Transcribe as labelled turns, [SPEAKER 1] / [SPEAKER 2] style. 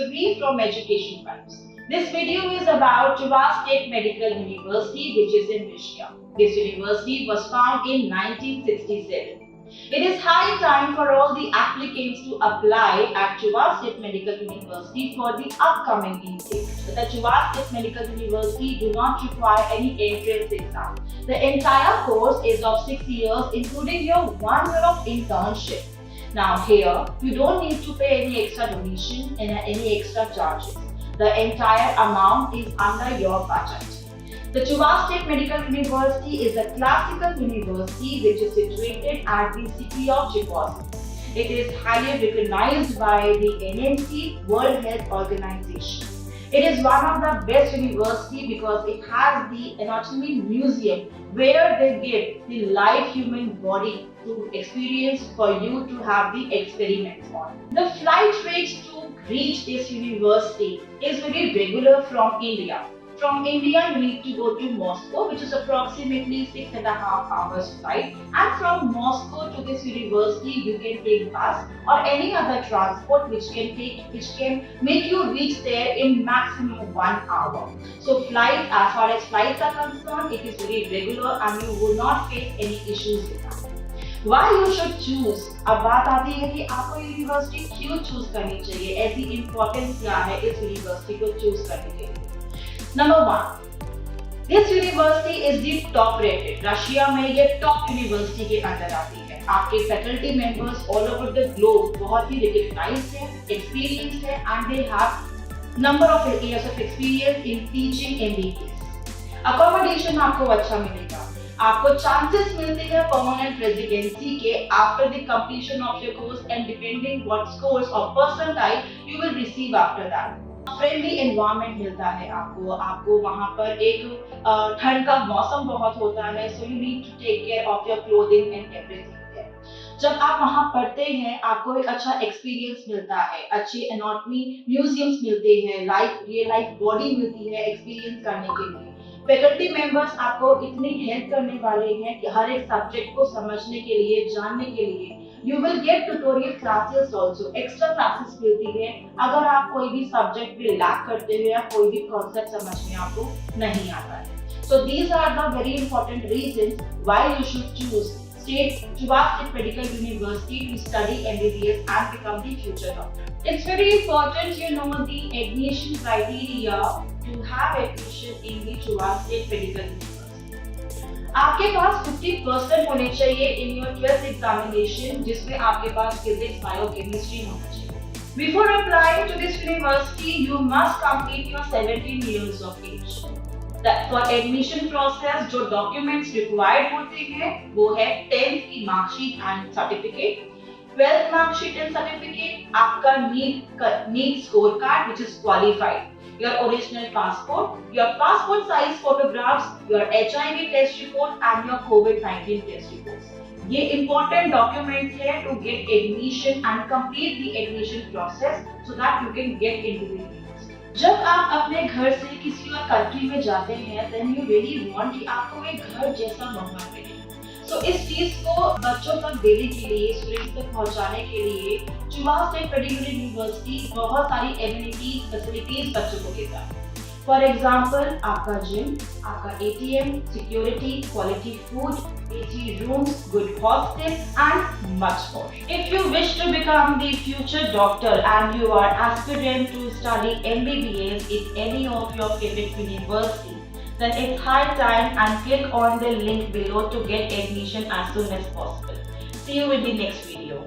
[SPEAKER 1] brief from Education Vibes. This video is about Chuvash Medical University, which is in Russia. This university was founded in 1967. It is high time for all the applicants to apply at Chuvash Medical University for the upcoming intake. The Chuvash Medical University do not require any entrance exam. The entire course is of 6 years, including your 1 year of internship. Now here, you don't need to pay any extra donation and any extra charges. The entire amount is under your budget. The Chuvash Medical University is a classical university which is situated at the city of Cheboksary. It is highly recognized by the NMC World Health Organization. It is one of the best universities because it has the anatomy museum where they get the live human body to experience for you to have the experiments on. The flight rate to reach this university is very regular from India. From India, you need to go to Moscow, which is approximately 6.5 hours flight. And from Moscow to this university, you can take bus or any other transport which can make you reach there in maximum 1 hour. So flight, as far as flights are concerned, it is very regular and you will not face any issues with that. Why you should choose? अब बात आती है कि आपको university क्यों choose करनी चाहिए, ऐसी इंपॉर्टेंस क्या है इस यूनिवर्सिटी को चूज करने के लिए। Number 1, this university is the top rated. Russia में ये टॉप यूनिवर्सिटी के अंदर आती है। आपके faculty members all over the globe बहुत ही रिकॉग्नाइज्ड है, एक्सपीरियंस्ड है and they have number of years of experience in teaching MBBS. Accommodation आपको अच्छा मिलेगा। आपको चांसेस मिलते हैं परमानेंट रेजिडेंसी के after the completion of your course and depending what scores और percentile you will receive after that. Friendly environment मिलता है आपको वहां पर एक ठंड का मौसम बहुत होता है, so you need to take care of your clothing and everything. जब आप वहां पढ़ते हैं आपको एक अच्छा एक्सपीरियंस मिलता है, अच्छे एनाटॉमी म्यूजियम्स मिलते हैं, रियल लाइफ बॉडी मिलती है एक्सपीरियंस करने के लिए। फैकल्टी मेंबर्स आपको इतनी हेल्प करने वाले हैं कि हर एक सब्जेक्ट को समझने के लिए, जानने के लिए You will get tutorial classes also, extra classes मिलती है अगर आप कोई भी सब्जेक्ट में लैक करते हो या कोई भी कॉन्सेप्ट समझने आपको नहीं आता है। So these are the very important reasons why you should choose Chuvash Medical University to study MBBS and become the future doctor. It's very important you know the admission criteria to have admission in the Chuvash Medical University. आपके पास 50% होने चाहिए in your 12th examination, जिसमें आपके पास physics, biochemistry होना चाहिए। Before applying to this university, you must complete your 17 years of age. For admission process, जो documents required होते हैं, वो है 10th की marksheet and certificate, 12th marksheet and certificate, आपका NEET scorecard which is qualified, your original passport, your passport size photographs, your HIV test report and your COVID-19 test reports. ये important documents है to get admission and complete the admission process so that you can get into the university. जब आप अपने घर से किसी और country में जाते हैं, then you really want कि आपको एक घर जैसा माहौल मिले। तो इस चीज को बच्चों तक देने के लिए, स्टूडेंट्स तक पहुंचाने के लिए चुवाश मेडिकल यूनिवर्सिटी बहुत सारी एमिनिटीज, फैसिलिटीज बच्चों को देता है। फॉर एग्जांपल आपका जिम, आपका ATM, security, quality food, AC rooms, good hostel and much more. If you wish to become the future doctor and you are aspirant to study MBBS in any of your favourite university, then it's high time and click on the link below to get admission as soon as possible. See you in the next video.